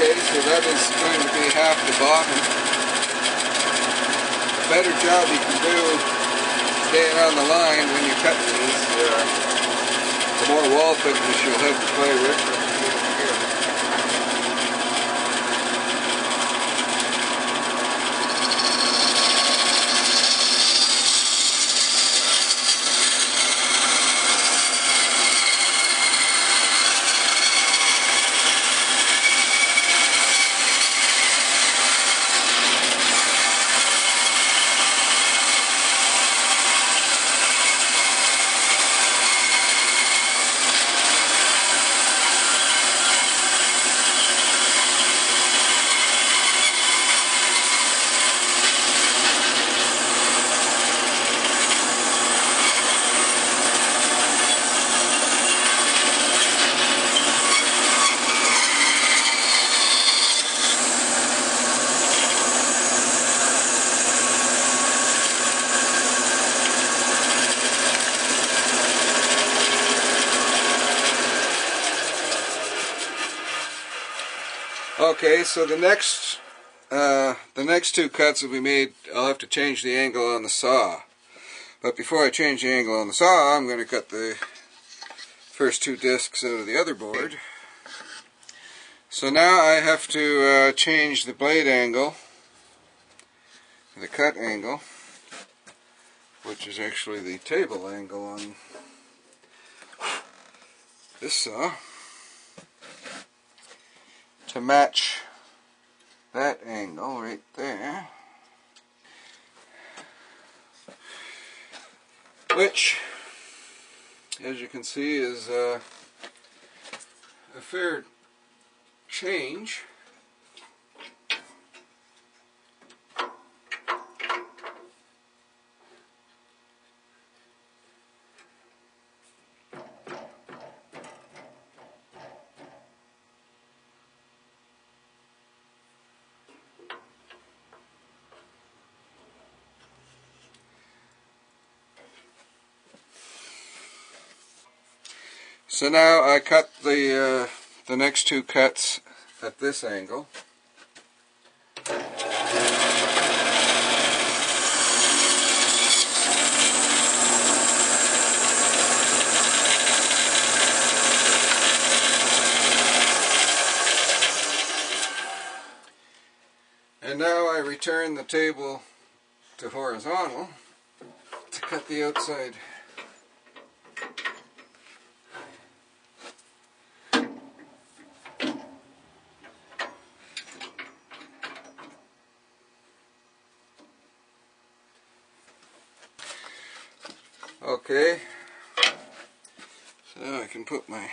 Okay, so that is going to be half the bottom. The better job you can do staying on the line when you're cutting these, the more wall thickness you'll have to play with. Okay, so the next two cuts will be made. I'll have to change the angle on the saw. But before I change the angle on the saw, I'm going to cut the first two discs out of the other board. So now I have to change the blade angle, the cut angle, which is actually the table angle on this saw, to match that angle right there, which, as you can see, is a fair change. So now I cut the next two cuts at this angle. And now I return the table to horizontal to cut the outside. Okay, so now I can put my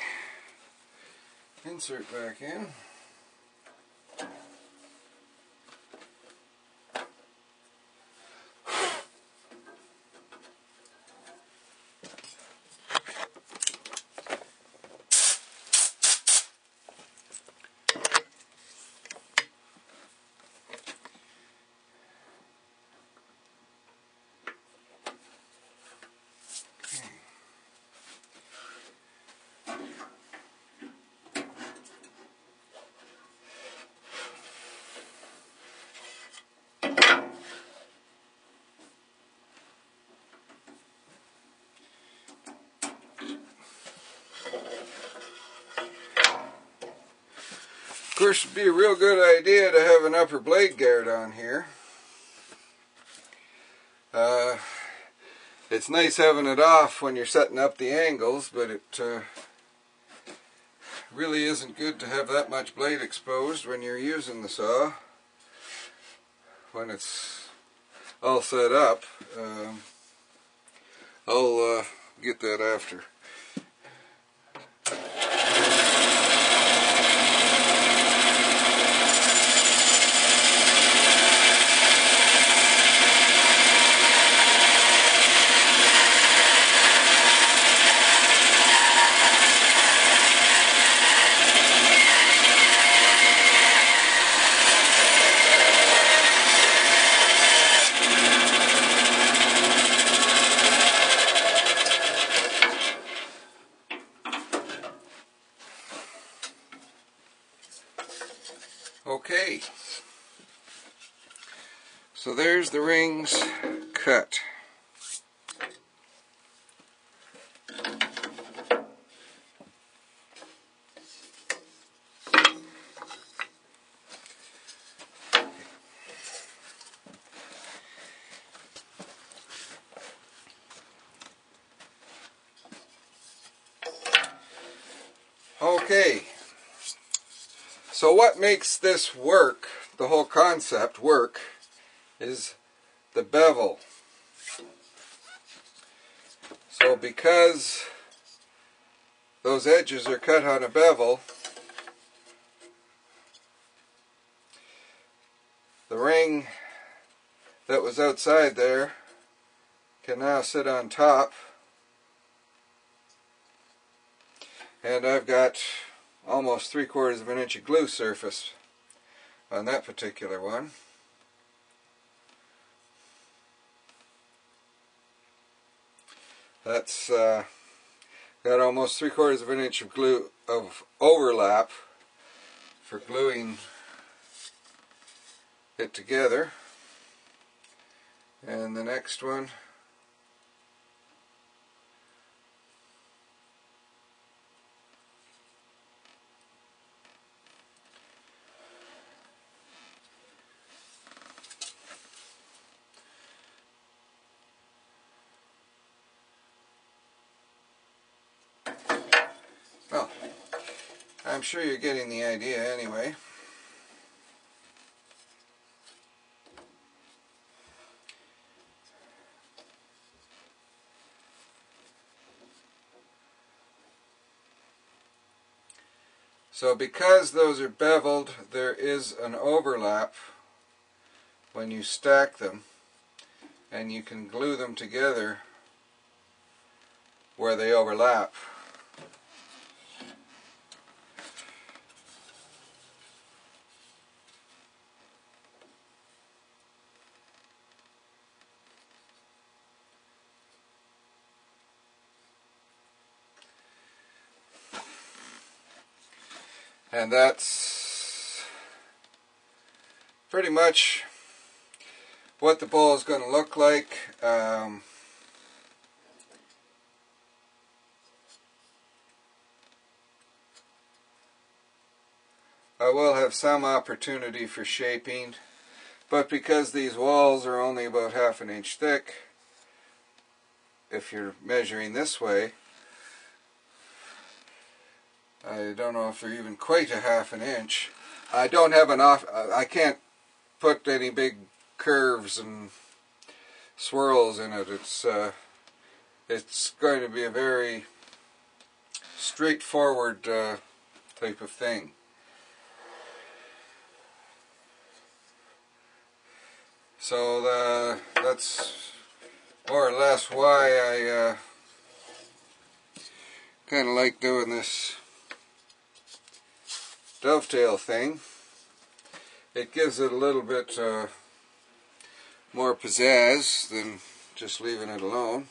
insert back in. Of course, it'd be a real good idea to have an upper blade guard on here. It's nice having it off when you're setting up the angles, but it really isn't good to have that much blade exposed when you're using the saw. When it's all set up, I'll get that after. Okay, so there's the rings cut. Okay, so what makes this work, the whole concept work, is the bevel. So because those edges are cut on a bevel, the ring that was outside there can now sit on top, and I've got almost 3/4 of an inch of glue surface on that particular one. That's got almost 3/4 of an inch of glue of overlap for gluing it together. And the next one, well, I'm sure you're getting the idea anyway. So because those are beveled, there is an overlap when you stack them, and you can glue them together where they overlap. And that's pretty much what the bowl is going to look like. I will have some opportunity for shaping, but because these walls are only about 1/2 inch thick, if you're measuring this way, I don't know if they're even quite 1/2 inch. I don't have I can't put any big curves and swirls in it. It's going to be a very straightforward type of thing. So that's more or less why I kind of like doing this dovetail thing. It gives it a little bit more pizzazz than just leaving it alone.